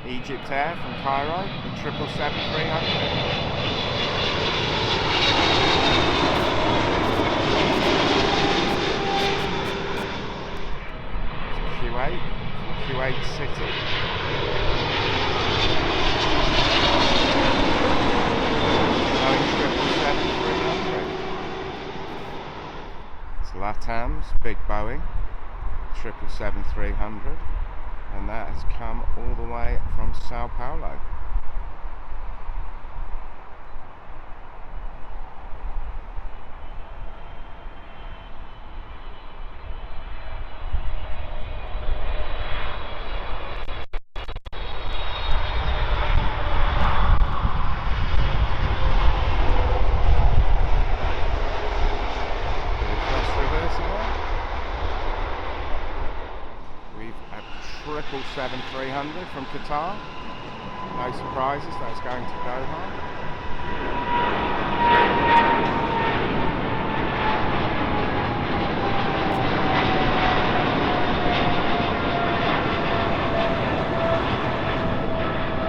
Egypt Air from Cairo, the 777-300. Kuwait City. Boeing 777-300. It's LATAM's big Boeing 777-300, and that has come all the way from Sao Paulo. We've a 777-300 from Qatar. No surprises, that's going to Doha.